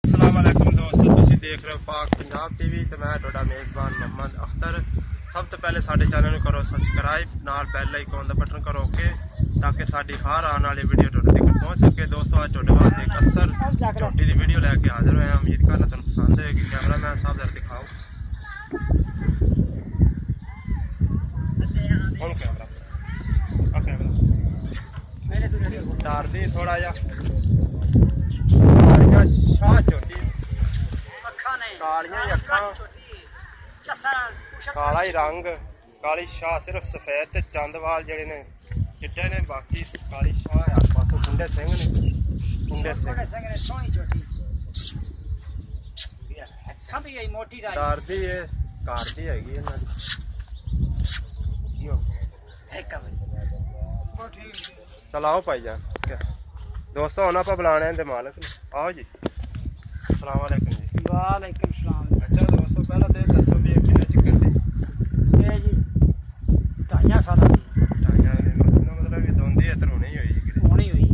अस्सलाम वालेकुम दोस्तों, तुसीं देख रहे हो पाक पंजाब टीवी ते मैं तुहाडा मेज़बान मोहम्मद अख्तर। सब तो पहले साडे चैनल करो सबसक्राइब, नाल बैल आइकन दा बटन करो ओके ताकि साडी हर आने वाली वीडियो तुहाडे तक पहुंच सके। दोस्तों अज तुहाडे वास्ते एक असर छोटी दी वीडियो लैके हाजिर होए। उम्मीद करना तुहानू पसंद होएगी। कैमरामैन साहब जरा दिखाओ हुण कैमरा डार दी थोड़ा जा शाह छोटी कालियां अखां काला ही रंग काली शाह सिर्फ सफेद ते चंद वाल जेहड़े ने चिट्टे ने, बाकी काली शाह है। पासों कुंडे सिंह ने, कुंडे सिंह ने सोहनी छोटी सब यही मोटी दा डरदी है कार दी हैगी इन्हां दी यो एक चल आओ भाई जान। दोस्तों हम आप बुलाने हैं मालिक ने, आओ जी। अस्सलाम वालेकुम जी। वालेकुम सलाम। अच्छा दोस्तों पहला तो दसो भी कितने चिकन दी ये जी 2.5 साल दी 2.5 मतलब कि दोंदी इधर होनी ही होनी हुई।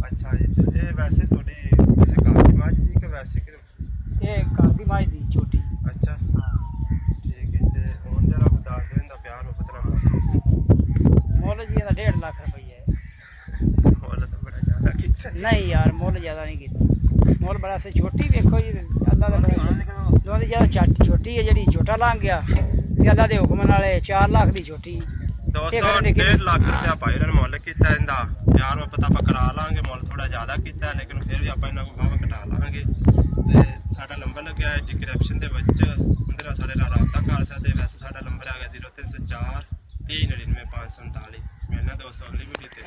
अच्छा जी, ये वैसे थोड़ी किसी घर की माज दी कि वैसे कि ये घर दी माज दी छोटी। अच्छा ठीक है। ते हुन जरा बता दें दा प्यार हो कितना मोल जी दा 1.5 लाख रुपया है। मोल तो बड़ा ज्यादा कीता नहीं यार मोल ज्यादा नहीं कीता, मोल बड़ा से छोटी देखो जी अल्लाह दा दोंदी ज्यादा छोटी है जेडी छोटा लांग गया ते अल्लाह दे हुक्म नाल 4 लाख दी छोटी। दोस्तों 1.5 लाख रुपया भाई ने मुल किया इंदा। यार वो पता ਆਪਾਂ करा लांगे, मुल थोड़ा ज्यादा किया लेकिन फिर भी आप इन्हां को वाह घटा लांगे। ते साडा नंबर लग्या है डिस्क्रिप्शन दे विच, उंदे नाल साडे नाल राबता कर सकदे। वैसे साडा नंबर आ गया 0304 3099 549। मिलना दोस्तों अगली वीडियो ते।